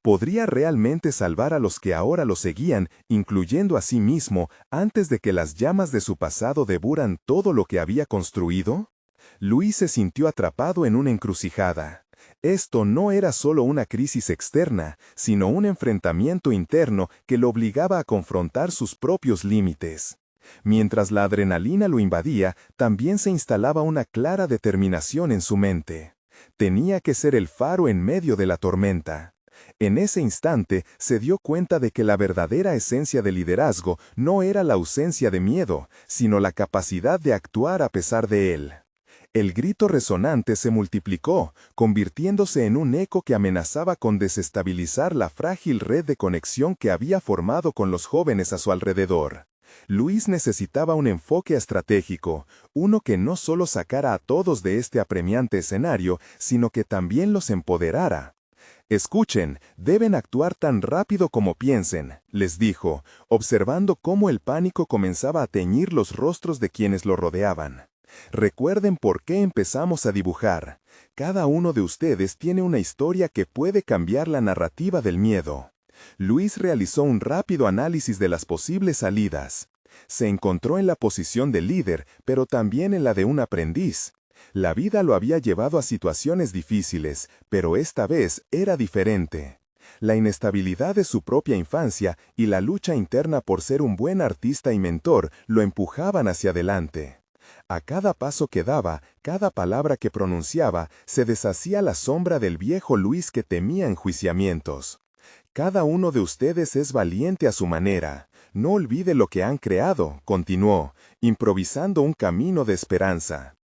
¿Podría realmente salvar a los que ahora lo seguían, incluyendo a sí mismo, antes de que las llamas de su pasado devoran todo lo que había construido? Luis se sintió atrapado en una encrucijada. Esto no era solo una crisis externa, sino un enfrentamiento interno que lo obligaba a confrontar sus propios límites. Mientras la adrenalina lo invadía, también se instalaba una clara determinación en su mente. Tenía que ser el faro en medio de la tormenta. En ese instante se dio cuenta de que la verdadera esencia del liderazgo no era la ausencia de miedo, sino la capacidad de actuar a pesar de él. El grito resonante se multiplicó, convirtiéndose en un eco que amenazaba con desestabilizar la frágil red de conexión que había formado con los jóvenes a su alrededor. Luis necesitaba un enfoque estratégico, uno que no solo sacara a todos de este apremiante escenario, sino que también los empoderara. Escuchen, deben actuar tan rápido como piensen, les dijo, observando cómo el pánico comenzaba a teñir los rostros de quienes lo rodeaban. Recuerden por qué empezamos a dibujar. Cada uno de ustedes tiene una historia que puede cambiar la narrativa del miedo. Luis realizó un rápido análisis de las posibles salidas. Se encontró en la posición de líder, pero también en la de un aprendiz. La vida lo había llevado a situaciones difíciles, pero esta vez era diferente. La inestabilidad de su propia infancia y la lucha interna por ser un buen artista y mentor lo empujaban hacia adelante. A cada paso que daba, cada palabra que pronunciaba, se deshacía la sombra del viejo Luis que temía enjuiciamientos. Cada uno de ustedes es valiente a su manera. No olvide lo que han creado, continuó, improvisando un camino de esperanza.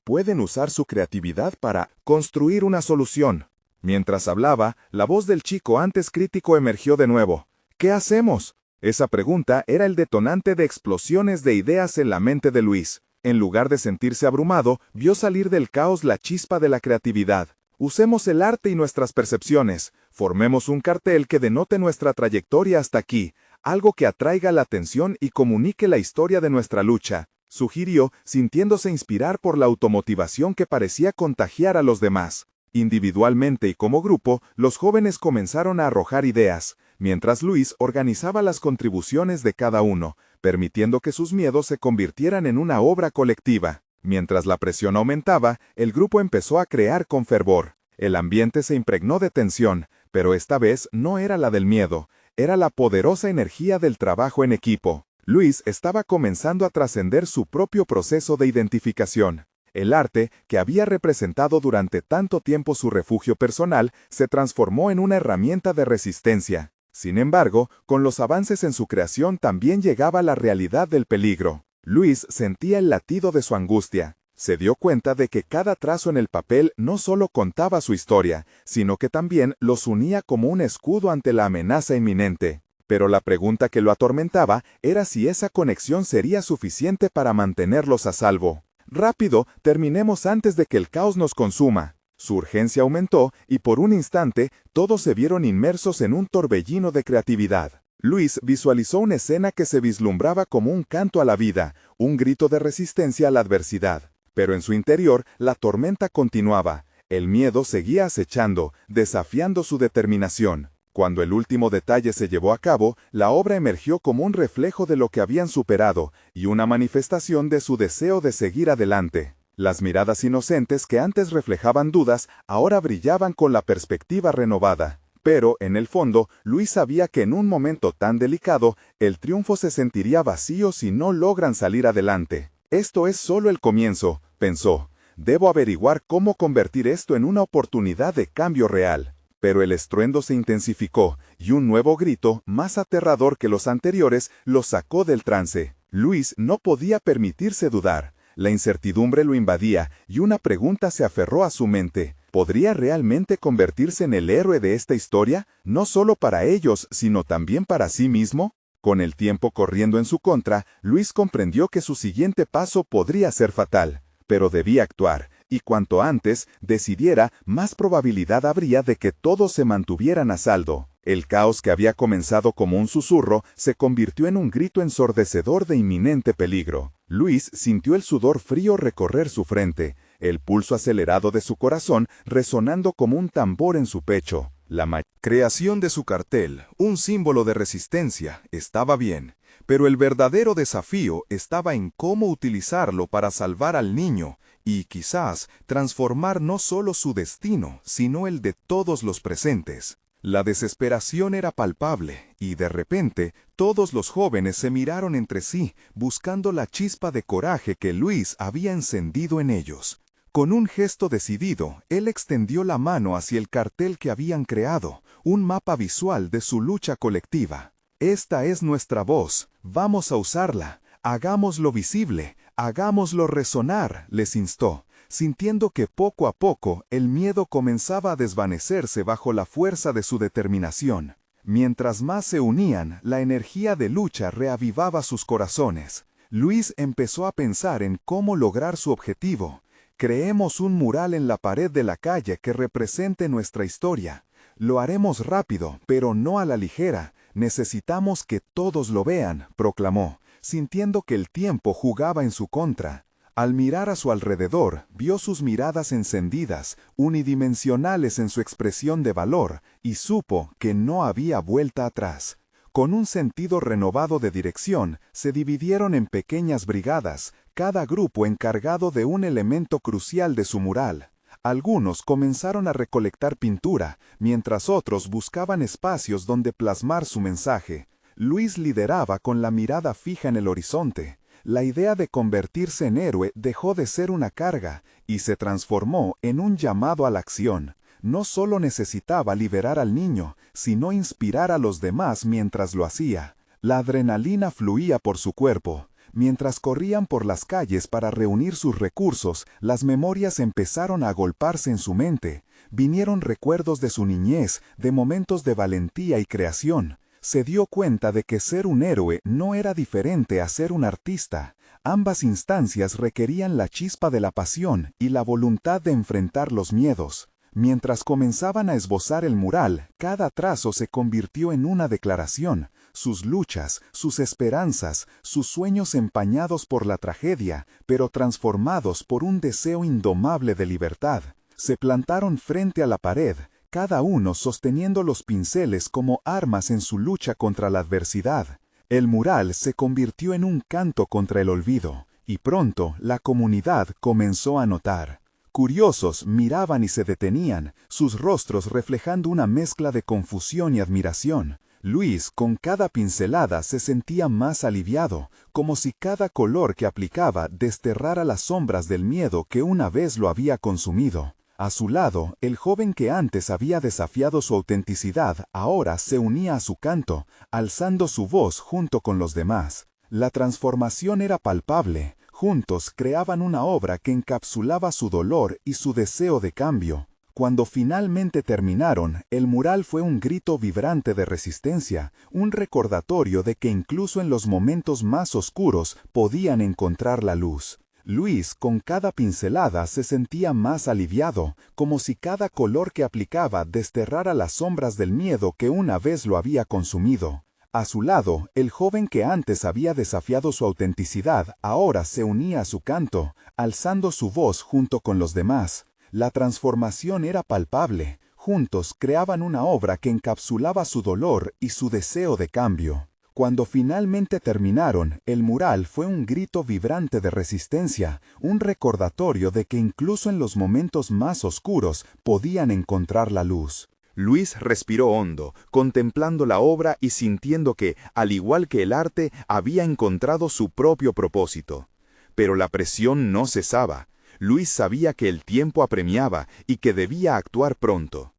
Pueden usar su creatividad para construir una solución. Mientras hablaba, la voz del chico antes crítico emergió de nuevo. ¿Qué hacemos? Esa pregunta era el detonante de explosiones de ideas en la mente de Luis. En lugar de sentirse abrumado, vio salir del caos la chispa de la creatividad. Usemos el arte y nuestras percepciones. Formemos un cartel que denote nuestra trayectoria hasta aquí, algo que atraiga la atención y comunique la historia de nuestra lucha, sugirió, sintiéndose inspirar por la automotivación que parecía contagiar a los demás. Individualmente y como grupo, los jóvenes comenzaron a arrojar ideas, mientras Luis organizaba las contribuciones de cada uno, permitiendo que sus miedos se convirtieran en una obra colectiva. Mientras la presión aumentaba, el grupo empezó a crear con fervor. El ambiente se impregnó de tensión, pero esta vez no era la del miedo, era la poderosa energía del trabajo en equipo. Luis estaba comenzando a trascender su propio proceso de identificación. El arte, que había representado durante tanto tiempo su refugio personal, se transformó en una herramienta de resistencia. Sin embargo, con los avances en su creación también llegaba la realidad del peligro. Luis sentía el latido de su angustia. Se dio cuenta de que cada trazo en el papel no solo contaba su historia, sino que también los unía como un escudo ante la amenaza inminente. Pero la pregunta que lo atormentaba era si esa conexión sería suficiente para mantenerlos a salvo. «Rápido, terminemos antes de que el caos nos consuma». Su urgencia aumentó y por un instante todos se vieron inmersos en un torbellino de creatividad. Luis visualizó una escena que se vislumbraba como un canto a la vida, un grito de resistencia a la adversidad. Pero en su interior la tormenta continuaba. El miedo seguía acechando, desafiando su determinación. Cuando el último detalle se llevó a cabo, la obra emergió como un reflejo de lo que habían superado y una manifestación de su deseo de seguir adelante. Las miradas inocentes que antes reflejaban dudas, ahora brillaban con la perspectiva renovada. Pero, en el fondo, Luis sabía que en un momento tan delicado, el triunfo se sentiría vacío si no logran salir adelante. Esto es solo el comienzo, pensó. Debo averiguar cómo convertir esto en una oportunidad de cambio real. Pero el estruendo se intensificó, y un nuevo grito, más aterrador que los anteriores, lo sacó del trance. Luis no podía permitirse dudar. La incertidumbre lo invadía, y una pregunta se aferró a su mente. ¿Podría realmente convertirse en el héroe de esta historia? No solo para ellos, sino también para sí mismo. Con el tiempo corriendo en su contra, Luis comprendió que su siguiente paso podría ser fatal. Pero debía actuar, y cuanto antes decidiera, más probabilidad habría de que todos se mantuvieran a salvo. El caos que había comenzado como un susurro se convirtió en un grito ensordecedor de inminente peligro. Luis sintió el sudor frío recorrer su frente, el pulso acelerado de su corazón resonando como un tambor en su pecho. La creación de su cartel, un símbolo de resistencia, estaba bien, pero el verdadero desafío estaba en cómo utilizarlo para salvar al niño y quizás transformar no solo su destino, sino el de todos los presentes. La desesperación era palpable y de repente todos los jóvenes se miraron entre sí, buscando la chispa de coraje que Luis había encendido en ellos. Con un gesto decidido, él extendió la mano hacia el cartel que habían creado, un mapa visual de su lucha colectiva. «Esta es nuestra voz, vamos a usarla, hagámoslo visible, hagámoslo resonar», les instó, sintiendo que poco a poco el miedo comenzaba a desvanecerse bajo la fuerza de su determinación. Mientras más se unían, la energía de lucha reavivaba sus corazones. Luis empezó a pensar en cómo lograr su objetivo. «Creemos un mural en la pared de la calle que represente nuestra historia. Lo haremos rápido, pero no a la ligera. Necesitamos que todos lo vean», proclamó, sintiendo que el tiempo jugaba en su contra. Al mirar a su alrededor, vio sus miradas encendidas, unidimensionales en su expresión de valor, y supo que no había vuelta atrás. Con un sentido renovado de dirección, se dividieron en pequeñas brigadas, cada grupo encargado de un elemento crucial de su mural. Algunos comenzaron a recolectar pintura, mientras otros buscaban espacios donde plasmar su mensaje. Luis lideraba con la mirada fija en el horizonte. La idea de convertirse en héroe dejó de ser una carga y se transformó en un llamado a la acción. No solo necesitaba liberar al niño, sino inspirar a los demás mientras lo hacía. La adrenalina fluía por su cuerpo. Mientras corrían por las calles para reunir sus recursos, las memorias empezaron a agolparse en su mente. Vinieron recuerdos de su niñez, de momentos de valentía y creación. Se dio cuenta de que ser un héroe no era diferente a ser un artista. Ambas instancias requerían la chispa de la pasión y la voluntad de enfrentar los miedos. Mientras comenzaban a esbozar el mural, cada trazo se convirtió en una declaración. Sus luchas, sus esperanzas, sus sueños empañados por la tragedia, pero transformados por un deseo indomable de libertad. Se plantaron frente a la pared, cada uno sosteniendo los pinceles como armas en su lucha contra la adversidad. El mural se convirtió en un canto contra el olvido, y pronto la comunidad comenzó a notar. Curiosos miraban y se detenían, sus rostros reflejando una mezcla de confusión y admiración. Luis, con cada pincelada, se sentía más aliviado, como si cada color que aplicaba desterrara las sombras del miedo que una vez lo había consumido. A su lado, el joven que antes había desafiado su autenticidad ahora se unía a su canto, alzando su voz junto con los demás. La transformación era palpable. Juntos creaban una obra que encapsulaba su dolor y su deseo de cambio. Cuando finalmente terminaron, el mural fue un grito vibrante de resistencia, un recordatorio de que incluso en los momentos más oscuros podían encontrar la luz. Luis, con cada pincelada, se sentía más aliviado, como si cada color que aplicaba desterrara las sombras del miedo que una vez lo había consumido. A su lado, el joven que antes había desafiado su autenticidad ahora se unía a su canto, alzando su voz junto con los demás. La transformación era palpable. Juntos creaban una obra que encapsulaba su dolor y su deseo de cambio. Cuando finalmente terminaron, el mural fue un grito vibrante de resistencia, un recordatorio de que incluso en los momentos más oscuros podían encontrar la luz. Luis respiró hondo, contemplando la obra y sintiendo que, al igual que el arte, había encontrado su propio propósito. Pero la presión no cesaba. Luis sabía que el tiempo apremiaba y que debía actuar pronto.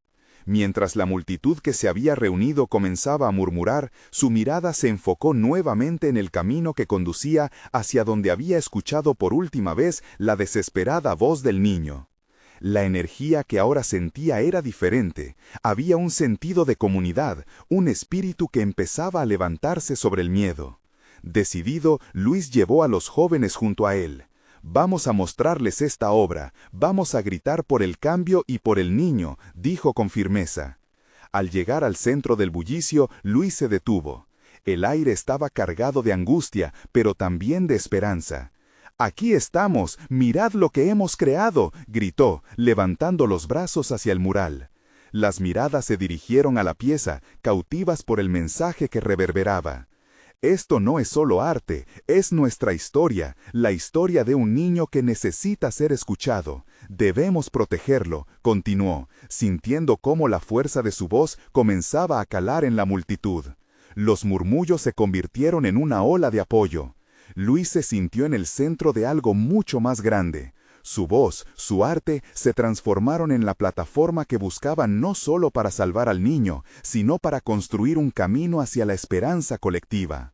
Mientras la multitud que se había reunido comenzaba a murmurar, su mirada se enfocó nuevamente en el camino que conducía hacia donde había escuchado por última vez la desesperada voz del niño. La energía que ahora sentía era diferente. Había un sentido de comunidad, un espíritu que empezaba a levantarse sobre el miedo. Decidido, Luis llevó a los jóvenes junto a él. «Vamos a mostrarles esta obra, vamos a gritar por el cambio y por el niño», dijo con firmeza. Al llegar al centro del bullicio, Luis se detuvo. El aire estaba cargado de angustia, pero también de esperanza. «Aquí estamos, mirad lo que hemos creado», gritó, levantando los brazos hacia el mural. Las miradas se dirigieron a la pieza, cautivas por el mensaje que reverberaba. «Esto no es solo arte, es nuestra historia, la historia de un niño que necesita ser escuchado. Debemos protegerlo», continuó, sintiendo cómo la fuerza de su voz comenzaba a calar en la multitud. Los murmullos se convirtieron en una ola de apoyo. Luis se sintió en el centro de algo mucho más grande. Su voz, su arte, se transformaron en la plataforma que buscaban no solo para salvar al niño, sino para construir un camino hacia la esperanza colectiva.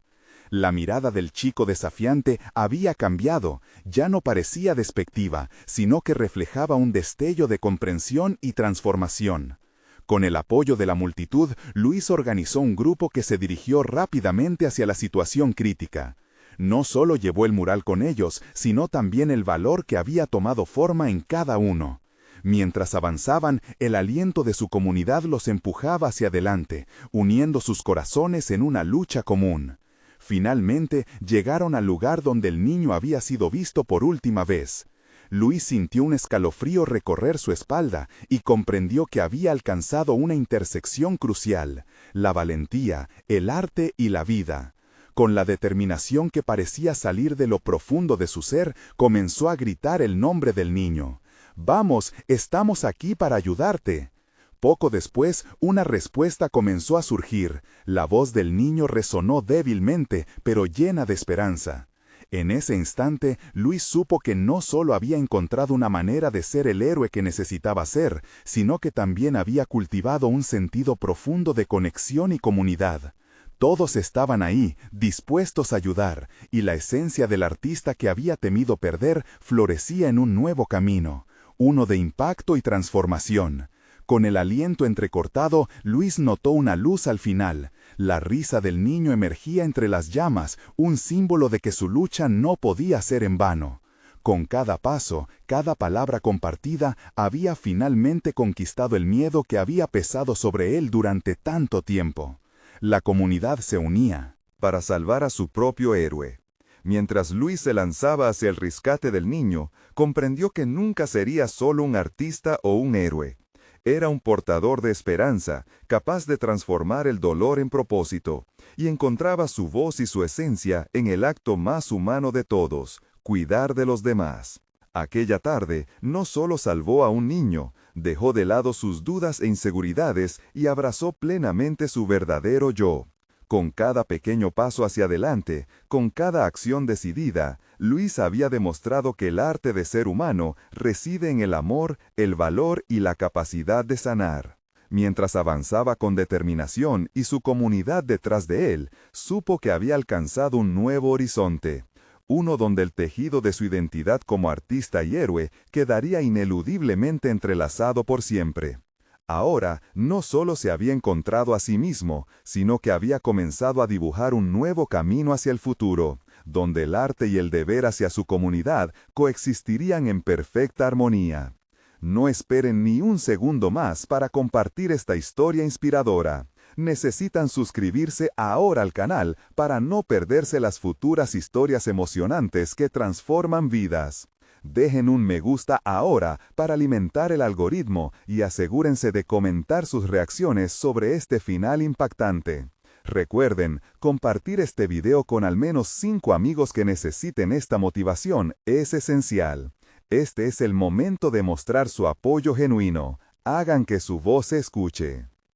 La mirada del chico desafiante había cambiado, ya no parecía despectiva, sino que reflejaba un destello de comprensión y transformación. Con el apoyo de la multitud, Luis organizó un grupo que se dirigió rápidamente hacia la situación crítica. No solo llevó el mural con ellos, sino también el valor que había tomado forma en cada uno. Mientras avanzaban, el aliento de su comunidad los empujaba hacia adelante, uniendo sus corazones en una lucha común. Finalmente, llegaron al lugar donde el niño había sido visto por última vez. Luis sintió un escalofrío recorrer su espalda y comprendió que había alcanzado una intersección crucial: la valentía, el arte y la vida. Con la determinación que parecía salir de lo profundo de su ser, comenzó a gritar el nombre del niño. «Vamos, estamos aquí para ayudarte». Poco después, una respuesta comenzó a surgir. La voz del niño resonó débilmente, pero llena de esperanza. En ese instante, Luis supo que no solo había encontrado una manera de ser el héroe que necesitaba ser, sino que también había cultivado un sentido profundo de conexión y comunidad. Todos estaban ahí, dispuestos a ayudar, y la esencia del artista que había temido perder florecía en un nuevo camino, uno de impacto y transformación. Con el aliento entrecortado, Luis notó una luz al final. La risa del niño emergía entre las llamas, un símbolo de que su lucha no podía ser en vano. Con cada paso, cada palabra compartida, había finalmente conquistado el miedo que había pesado sobre él durante tanto tiempo. La comunidad se unía para salvar a su propio héroe. Mientras Luis se lanzaba hacia el rescate del niño, comprendió que nunca sería solo un artista o un héroe. Era un portador de esperanza, capaz de transformar el dolor en propósito, y encontraba su voz y su esencia en el acto más humano de todos, cuidar de los demás. Aquella tarde no solo salvó a un niño, dejó de lado sus dudas e inseguridades y abrazó plenamente su verdadero yo. Con cada pequeño paso hacia adelante, con cada acción decidida, Luis había demostrado que el arte de ser humano reside en el amor, el valor y la capacidad de sanar. Mientras avanzaba con determinación y su comunidad detrás de él, supo que había alcanzado un nuevo horizonte. Uno donde el tejido de su identidad como artista y héroe quedaría ineludiblemente entrelazado por siempre. Ahora, no solo se había encontrado a sí mismo, sino que había comenzado a dibujar un nuevo camino hacia el futuro, donde el arte y el deber hacia su comunidad coexistirían en perfecta armonía. No esperen ni un segundo más para compartir esta historia inspiradora. Necesitan suscribirse ahora al canal para no perderse las futuras historias emocionantes que transforman vidas. Dejen un me gusta ahora para alimentar el algoritmo y asegúrense de comentar sus reacciones sobre este final impactante. Recuerden, compartir este video con al menos 5 amigos que necesiten esta motivación es esencial. Este es el momento de mostrar su apoyo genuino. Hagan que su voz se escuche.